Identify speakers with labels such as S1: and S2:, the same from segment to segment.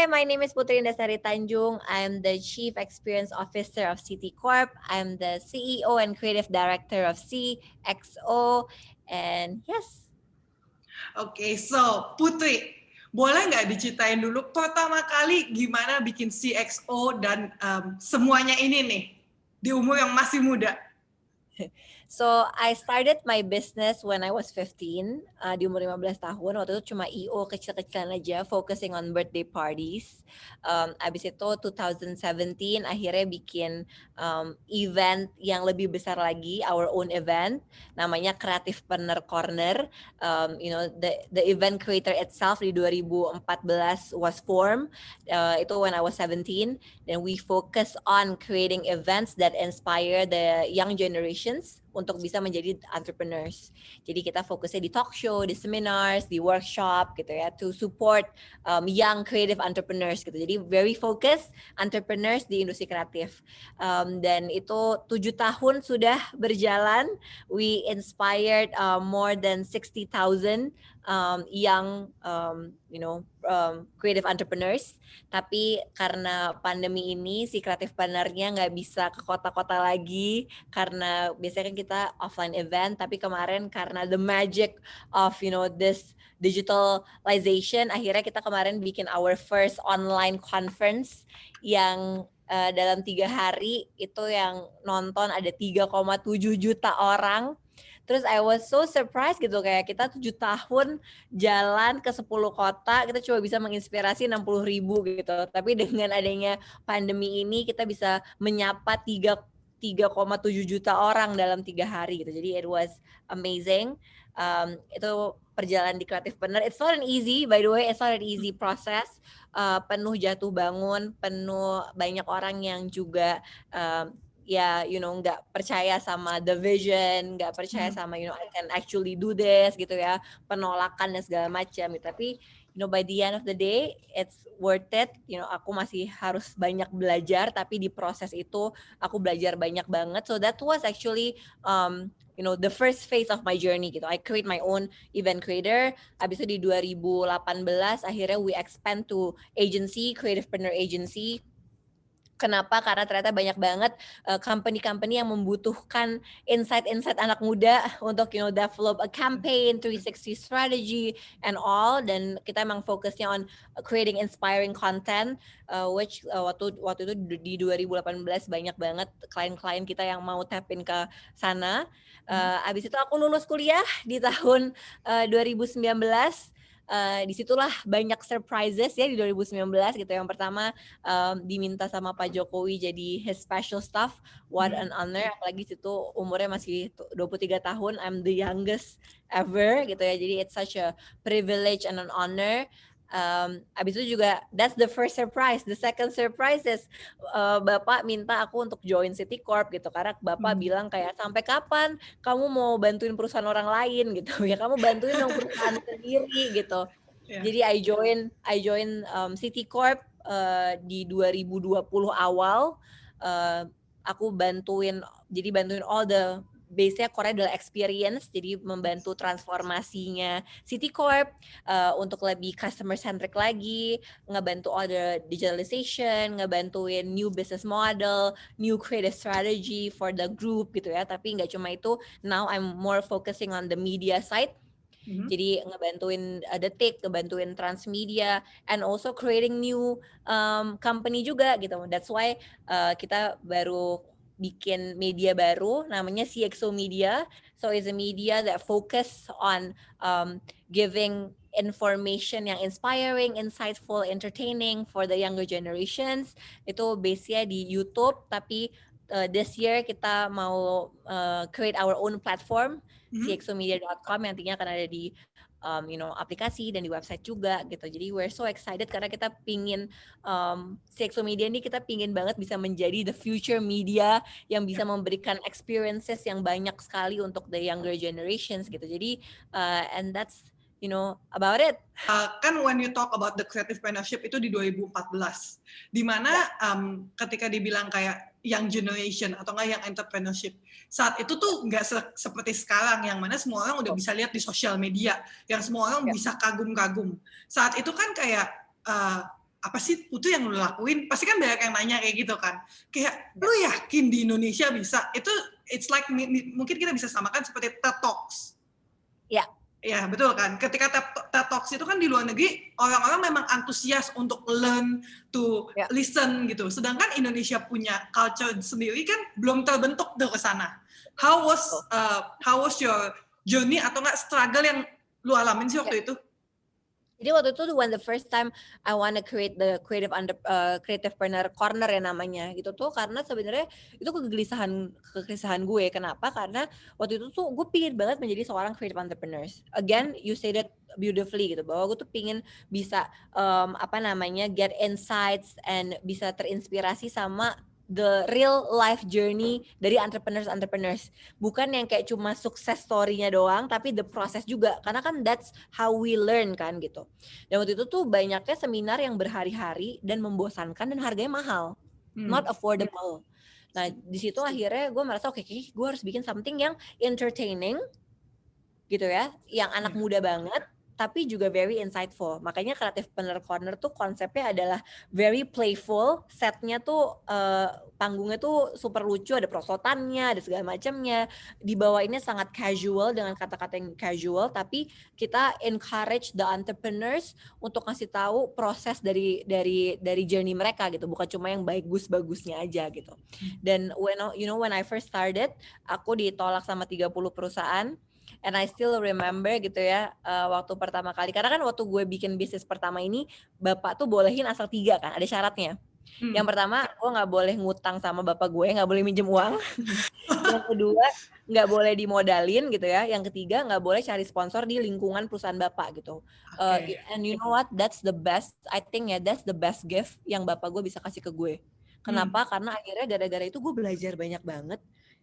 S1: Hi, my name is Putri Indasari Tanjung. I'm the Chief Experience Officer of City Corp. I'm the CEO and Creative Director of CXO. And yes.
S2: Oke, so Putri, boleh nggak diceritain dulu pertama kali gimana bikin CXO dan semuanya ini nih di umur yang masih muda?
S1: So I started my business when I was 15, di umur 15 tahun. Waktu itu cuma IO kecil-kecilan aja, focusing on birthday parties. Abis itu 2017 akhirnya bikin event yang lebih besar lagi, our own event, namanya Creative Partner Corner. The event creator itself di 2014 was formed. Itu when I was 17. Then we focus on creating events that inspire the young generations untuk bisa menjadi entrepreneurs. Jadi kita fokusnya di talk show, di seminars, di workshop gitu ya, to support young creative entrepreneurs gitu. Jadi very focused entrepreneurs di industri kreatif. Dan itu 7 tahun sudah berjalan. We inspired more than 60,000 young creative entrepreneurs. Tapi karena pandemi ini si kreatif partnernya nggak bisa ke kota-kota lagi karena biasanya kan kita offline event, tapi kemarin karena the magic of this digitalization, akhirnya kita kemarin bikin our first online conference yang dalam 3 hari itu yang nonton ada 3,7 juta orang. Terus I was so surprised gitu, kayak kita 7 tahun jalan ke 10 kota, kita coba bisa menginspirasi 60,000 gitu. Tapi dengan adanya pandemi ini kita bisa menyapa 3,7 juta orang dalam 3 hari gitu. Jadi it was amazing. Itu perjalanan di Creative Partner. It's not an easy, by the way, it's not an easy process. Penuh jatuh bangun, penuh banyak orang yang juga nggak percaya sama the vision, nggak percaya sama I can actually do this gitu ya, penolakan dan segala macam gitu. Tapi by the end of the day it's worth it. Aku masih harus banyak belajar, tapi di proses itu aku belajar banyak banget. So that was actually the first phase of my journey gitu. I create my own event creator. Habis itu di 2018 akhirnya we expand to agency, Creative Partner Agency. Kenapa? Karena ternyata banyak banget company-company yang membutuhkan insight-insight anak muda untuk develop a campaign, 360 strategy and all. Dan kita emang fokusnya on creating inspiring content, which waktu itu di 2018 banyak banget klien-klien kita yang mau tap in ke sana. Abis itu aku lulus kuliah di tahun 2019. Disitulah banyak surprises ya di 2019 gitu. Yang pertama diminta sama Pak Jokowi jadi his special staff. What an honor, apalagi situ umurnya masih 23 tahun. I'm the youngest ever gitu ya. Jadi it's such a privilege and an honor. Abis itu juga that's the first surprise. The second surprise is Bapak minta aku untuk join City Corp gitu, karena Bapak bilang kayak sampai kapan kamu mau bantuin perusahaan orang lain gitu ya, kamu bantuin dong perusahaan sendiri gitu. Jadi I join City Corp di 2020 awal. Aku bantuin all the base-nya core adalah experience, jadi membantu transformasinya City Corp untuk lebih customer centric lagi, ngebantu all the digitalization, ngebantuin new business model, new creative strategy for the group gitu ya. Tapi nggak cuma itu, now I'm more focusing on the media side. Jadi ngebantuin Detik, ngebantuin Transmedia, and also creating new company juga gitu. That's why kita baru bikin media baru namanya CXO Media. So it's a media that focus on giving information yang inspiring, insightful, entertaining for the younger generations. Itu base-nya di YouTube, tapi this year kita mau create our own platform, cxomedia.com, yang nantinya akan ada di aplikasi dan di website juga gitu. Jadi we're so excited karena kita pingin CXO Media ini, kita pingin banget bisa menjadi the future media yang bisa memberikan experiences yang banyak sekali untuk the younger generations gitu. Jadi and that's about it.
S2: Kan when you talk about the creative partnership itu di 2014, di mana ketika dibilang kayak young generation atau nggak young entrepreneurship, saat itu tuh nggak seperti sekarang yang mana semua orang udah bisa lihat di sosial media, yang semua orang bisa kagum-kagum. Saat itu kan kayak apa sih Putu yang lu lakuin? Pasti kan banyak yang nanya kayak gitu kan. Kayak, lu yakin di Indonesia bisa? Itu, it's like, mungkin kita bisa samakan seperti TED Talks.
S1: Ya.
S2: Ya, betul kan. Ketika TED Talks itu kan di luar negeri, orang-orang memang antusias untuk learn, to listen gitu. Sedangkan Indonesia punya culture sendiri kan belum terbentuk tuh ke sana. How was your journey atau nggak struggle yang lu alamin sih waktu itu?
S1: Jadi waktu itu when the first time I wanna create the creativepreneur corner ya namanya gitu tuh, karena sebenarnya itu kegelisahan gue. Kenapa? Karena waktu itu tuh gue pingin banget menjadi seorang creative entrepreneurs. Again, you said it beautifully gitu, bahwa gue tuh pingin bisa get insights and bisa terinspirasi sama the real life journey dari entrepreneurs, bukan yang kayak cuma sukses story-nya doang, tapi the process juga, karena kan that's how we learn kan gitu. Dan waktu itu tuh banyaknya seminar yang berhari-hari dan membosankan dan harganya mahal, not affordable. Nah di situ akhirnya gue merasa oke, gue harus bikin something yang entertaining gitu ya, yang anak muda banget, tapi juga very insightful. Makanya Creativepreneur Corner tuh konsepnya adalah very playful. Setnya tuh panggungnya tuh super lucu, ada prosotannya, ada segala macamnya. Dibawainnya sangat casual dengan kata-kata yang casual, tapi kita encourage the entrepreneurs untuk ngasih tahu proses dari journey mereka gitu, bukan cuma yang bagus-bagusnya aja gitu. Dan when I first started, aku ditolak sama 30 perusahaan. And I still remember gitu ya, waktu pertama kali, karena kan waktu gue bikin bisnis pertama ini, bapak tuh bolehin asal 3 kan, ada syaratnya. Yang pertama, gue nggak boleh ngutang sama bapak gue, nggak boleh minjem uang. Yang kedua, nggak boleh dimodalin gitu ya. Yang ketiga, nggak boleh cari sponsor di lingkungan perusahaan bapak gitu. And you know what, that's the best, I think ya, that's the best gift yang bapak gue bisa kasih ke gue. Kenapa? Karena akhirnya gara-gara itu gue belajar banyak banget,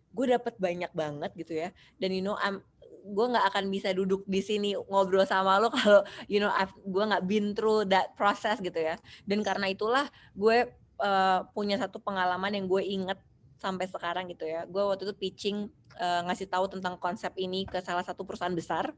S1: gue dapet banyak banget gitu ya. Dan gue nggak akan bisa duduk di sini ngobrol sama lo kalau gue nggak been through that process gitu ya. Dan karena itulah gue punya satu pengalaman yang gue inget sampai sekarang gitu ya. Gue waktu itu pitching, ngasih tahu tentang konsep ini ke salah satu perusahaan besar.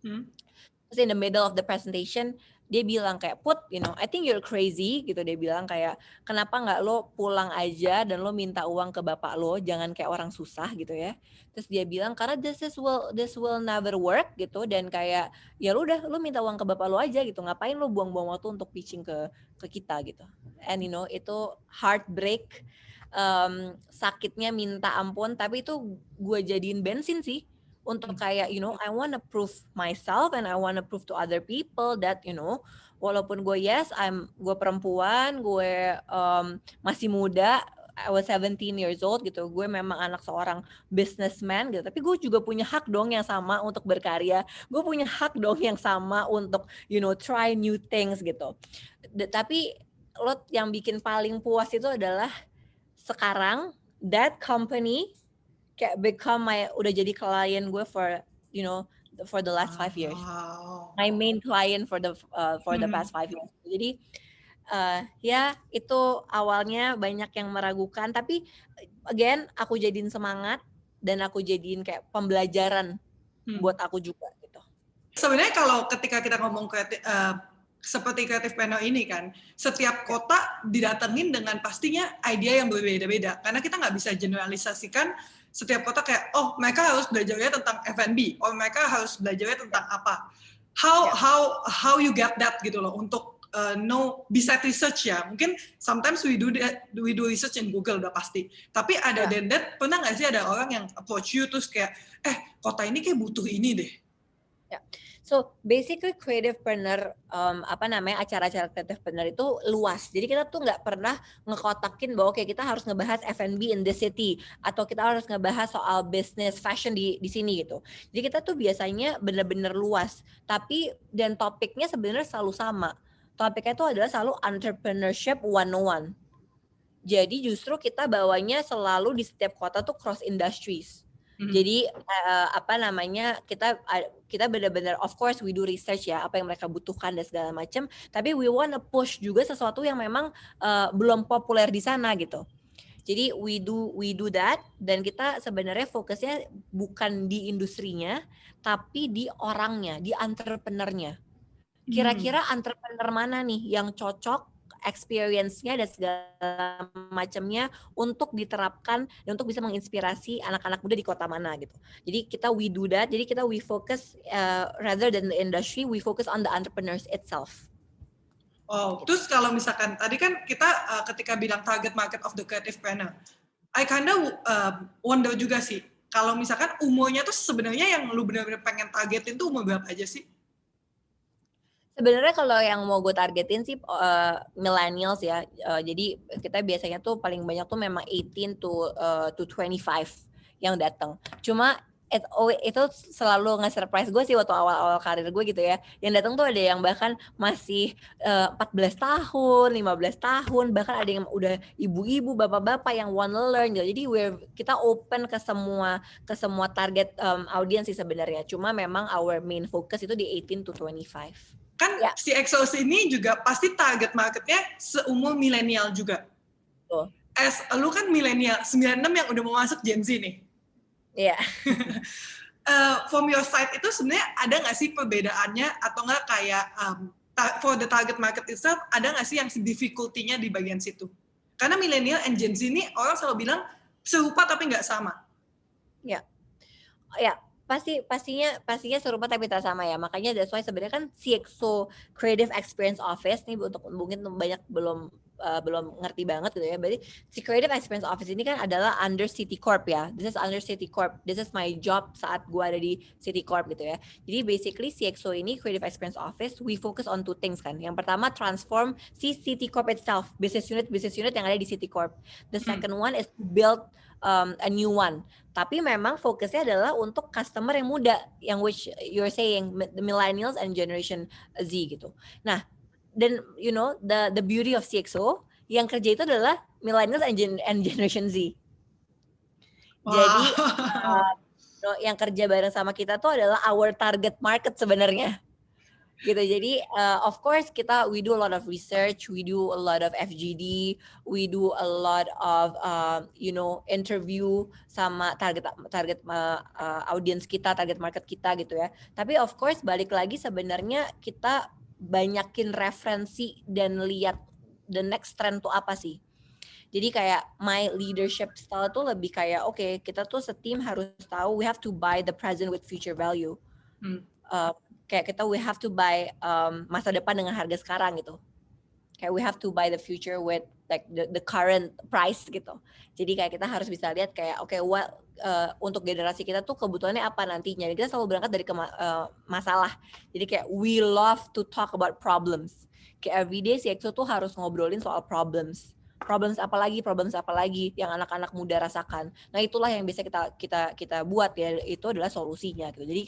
S1: Terus in the middle of the presentation dia bilang kayak, Put, I think you're crazy gitu. Dia bilang kayak, kenapa nggak lo pulang aja dan lo minta uang ke bapak lo, jangan kayak orang susah gitu ya. Terus dia bilang karena this will never work gitu, dan kayak ya lo minta uang ke bapak lo aja gitu, ngapain lo buang-buang waktu untuk pitching ke kita gitu. And itu heartbreak, sakitnya minta ampun, tapi itu gue jadiin bensin sih untuk kayak I wanna prove myself and I wanna prove to other people that walaupun gue perempuan, gue masih muda, I was 17 years old gitu, gue memang anak seorang businessman gitu, tapi gue juga punya hak dong yang sama untuk berkarya, gue punya hak dong yang sama untuk try new things gitu. Tapi yang bikin paling puas itu adalah sekarang that company kayak udah jadi klien gue for the last 5 years. My main client for the past 5 years. Jadi ya itu awalnya banyak yang meragukan, tapi again aku jadiin semangat dan aku jadiin kayak pembelajaran buat aku juga gitu.
S2: Sebenarnya kalau ketika kita ngomong seperti Creativepreneur ini kan, setiap kota didatengin dengan pastinya ide yang berbeda-beda. Karena kita nggak bisa generalisasikan setiap kota kayak, oh mereka harus belajarnya tentang F&B, oh mereka harus belajarnya tentang apa. How you get that gitu loh, untuk bisa research ya. Mungkin sometimes we do research in Google udah pasti. Tapi ada than that, pernah nggak sih ada orang yang approach you terus kayak, kota ini kayak butuh ini deh.
S1: Ya. So basically Creativepreneur, acara-acara Creativepreneur itu luas. Jadi kita tuh nggak pernah ngekotakin bahwa kayak kita harus ngebahas F&B in the city atau kita harus ngebahas soal business fashion di sini gitu. Jadi kita tuh biasanya bener-bener luas. Tapi dan topiknya sebenarnya selalu sama. Topiknya itu adalah selalu entrepreneurship 101. Jadi justru kita bawanya selalu di setiap kota tuh cross industries. Jadi kita benar-benar, of course we do research ya, apa yang mereka butuhkan dan segala macam, tapi we wanna push juga sesuatu yang memang belum populer di sana gitu. Jadi we do that, dan kita sebenarnya fokusnya bukan di industrinya tapi di orangnya, di entrepreneurnya. Kira-kira entrepreneur mana nih yang cocok experience-nya dan segala macamnya untuk diterapkan dan untuk bisa menginspirasi anak-anak muda di kota mana gitu. Jadi we do that. Jadi we focus rather than the industry, we focus on the entrepreneurs itself.
S2: Oh, terus kalau misalkan tadi kan kita ketika bilang target market of the creative planner, I kinda wonder juga sih, kalau misalkan umurnya tuh sebenarnya yang lu benar-benar pengen targetin tuh umur berapa aja sih?
S1: Sebenarnya kalau yang mau gue targetin sih millennials ya. Jadi kita biasanya tuh paling banyak tuh memang 18 to 25 yang datang. Cuma itu selalu nge-surprise gue sih waktu awal-awal karir gue gitu ya. Yang datang tuh ada yang bahkan masih 14 tahun, 15 tahun, bahkan ada yang udah ibu-ibu, bapak-bapak yang wanna learn gitu. Jadi kita open ke semua target audience sih sebenarnya. Cuma memang our main focus itu di 18 to 25.
S2: Kan ya. Si Exos ini juga pasti target marketnya seumur milenial juga.
S1: Oh.
S2: Lu kan milenial 96 yang udah mau masuk Gen Z nih.
S1: Iya.
S2: From your side itu sebenarnya ada nggak sih perbedaannya atau nggak kayak for the target market itself ada nggak sih yang difficulty-nya di bagian situ? Karena milenial and Gen Z ini orang selalu bilang serupa tapi nggak sama.
S1: Ya, ya pastinya serupa tapi tak sama ya. Makanya that's why sebenarnya kan CXO Creative Experience Office nih untuk mungkin banyak belum ngerti banget gitu ya. Berarti si Creative Experience Office ini kan adalah under City Corp ya. This is under City Corp. This is my job saat gue ada di City Corp gitu ya. Jadi basically CXO ini Creative Experience Office we focus on 2 things kan. Yang pertama transform si City Corp itself, business unit yang ada di City Corp. The second one is to build a new one. Tapi memang fokusnya adalah untuk customer yang muda, yang which you're saying the millennials and generation Z gitu. Nah, dan you know the beauty of CXO yang kerja itu adalah millennials and generation Z. Wow. Jadi yang kerja bareng sama kita tuh adalah our target market sebenarnya. Gitu. Jadi of course we do a lot of research, we do a lot of FGD, we do a lot of interview sama target audience kita, target market kita gitu ya. Tapi of course balik lagi sebenarnya kita banyakin referensi dan lihat the next trend tuh apa sih. Jadi kayak my leadership style tuh lebih kayak okay, kita tuh setim harus tahu we have to buy the present with future value. Kayak we have to buy masa depan dengan harga sekarang gitu. Kayak we have to buy the future with like the current price gitu. Jadi kayak kita harus bisa lihat kayak okay, untuk generasi kita tuh kebutuhannya apa nantinya. Kita selalu berangkat dari masalah. Jadi kayak we love to talk about problems. Kayak everyday CXO tuh harus ngobrolin soal problems apa lagi yang anak-anak muda rasakan. Nah itulah yang biasa kita buat ya, itu adalah solusinya gitu. Jadi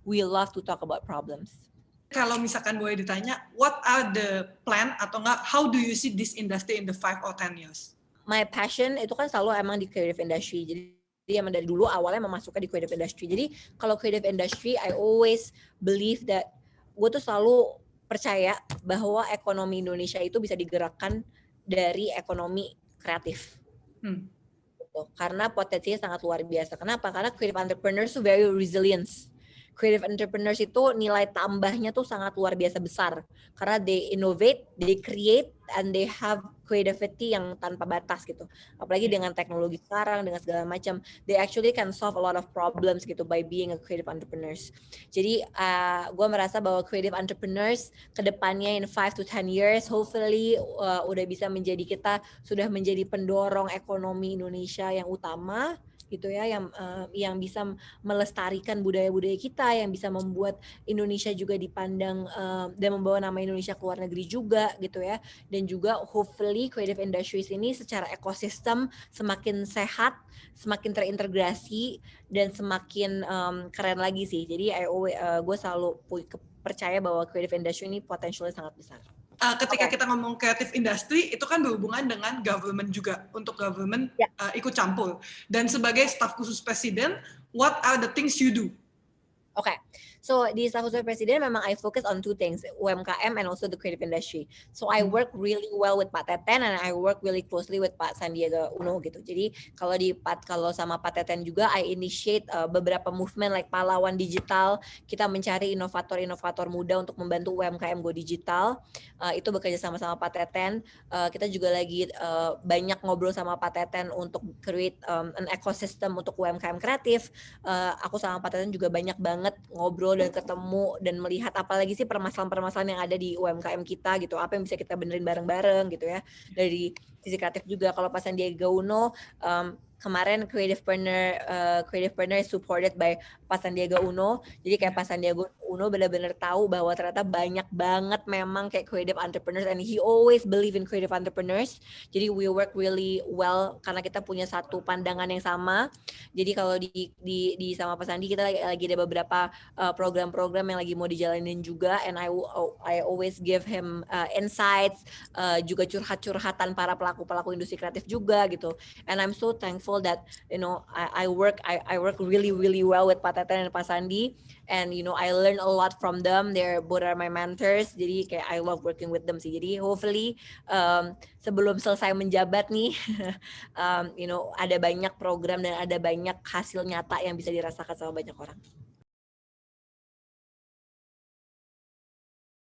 S1: we love to talk about problems.
S2: Kalau misalkan boleh ditanya, what are the plan atau enggak, how do you see this industry in the 5 or 10 years?
S1: My passion itu kan selalu emang di creative industry. Jadi emang dari dulu awalnya memasukkan di creative industry. Jadi kalau creative industry, I always believe that gue tuh selalu percaya bahwa ekonomi Indonesia itu bisa digerakkan dari ekonomi kreatif. Gitu. Karena potensinya sangat luar biasa. Kenapa? Karena creative entrepreneurs itu very resilient. Creative entrepreneurs itu nilai tambahnya tuh sangat luar biasa besar. Karena they innovate, they create, and they have creativity yang tanpa batas gitu. Apalagi dengan teknologi sekarang, dengan segala macam, they actually can solve a lot of problems gitu by being a creative entrepreneurs. Jadi gue merasa bahwa creative entrepreneurs kedepannya in 5 to 10 years, hopefully udah bisa sudah menjadi pendorong ekonomi Indonesia yang utama gitu ya, yang bisa melestarikan budaya-budaya kita, yang bisa membuat Indonesia juga dipandang dan membawa nama Indonesia ke luar negeri juga gitu ya. Dan juga hopefully creative industries ini secara ekosistem semakin sehat, semakin terintegrasi dan semakin keren lagi sih. Jadi gue selalu percaya bahwa creative industry ini potensialnya sangat besar.
S2: Ketika kita ngomong creative industry, itu kan berhubungan dengan government juga, untuk government ikut campur. Dan sebagai staf khusus presiden, what are the things you do?
S1: Okay, So di staff khusus presiden memang I focus on two things, UMKM and also the creative industry. So I work really well with Pak Teten and I work really closely with Pak Sandiaga Uno gitu. Jadi kalau sama Pak Teten juga I initiate beberapa movement like pahlawan digital. Kita mencari inovator-inovator muda untuk membantu UMKM go digital. Itu bekerja sama Pak Teten. Kita juga lagi banyak ngobrol sama Pak Teten untuk create an ecosystem untuk UMKM kreatif. Aku sama Pak Teten juga banyak banget ngobrol dan ketemu dan melihat apalagi sih permasalahan-permasalahan yang ada di UMKM kita gitu, apa yang bisa kita benerin bareng-bareng gitu ya. Dari sisi kreatif juga, kalau Pak Sandiaga Uno kemarin creative partner supported by Pak Sandiaga Uno. Jadi kayak Pak Sandiaga Uno benar-benar tahu bahwa ternyata banyak banget memang kayak creative entrepreneurs and he always believe in creative entrepreneurs. Jadi we work really well karena kita punya satu pandangan yang sama. Jadi kalau di sama Pak Sandi kita lagi ada beberapa program-program yang lagi mau dijalanin juga, and I always give him insights, juga curhat-curhatan para pelaku industri kreatif juga gitu. And I'm so thankful that I work really really well with Pak Teten and Pak Sandi, and I learn a lot from them. They're both are my mentors. Jadi kayak I love working with them sih. Jadi hopefully sebelum selesai menjabat nih ada banyak program dan ada banyak hasil nyata yang bisa dirasakan sama banyak orang.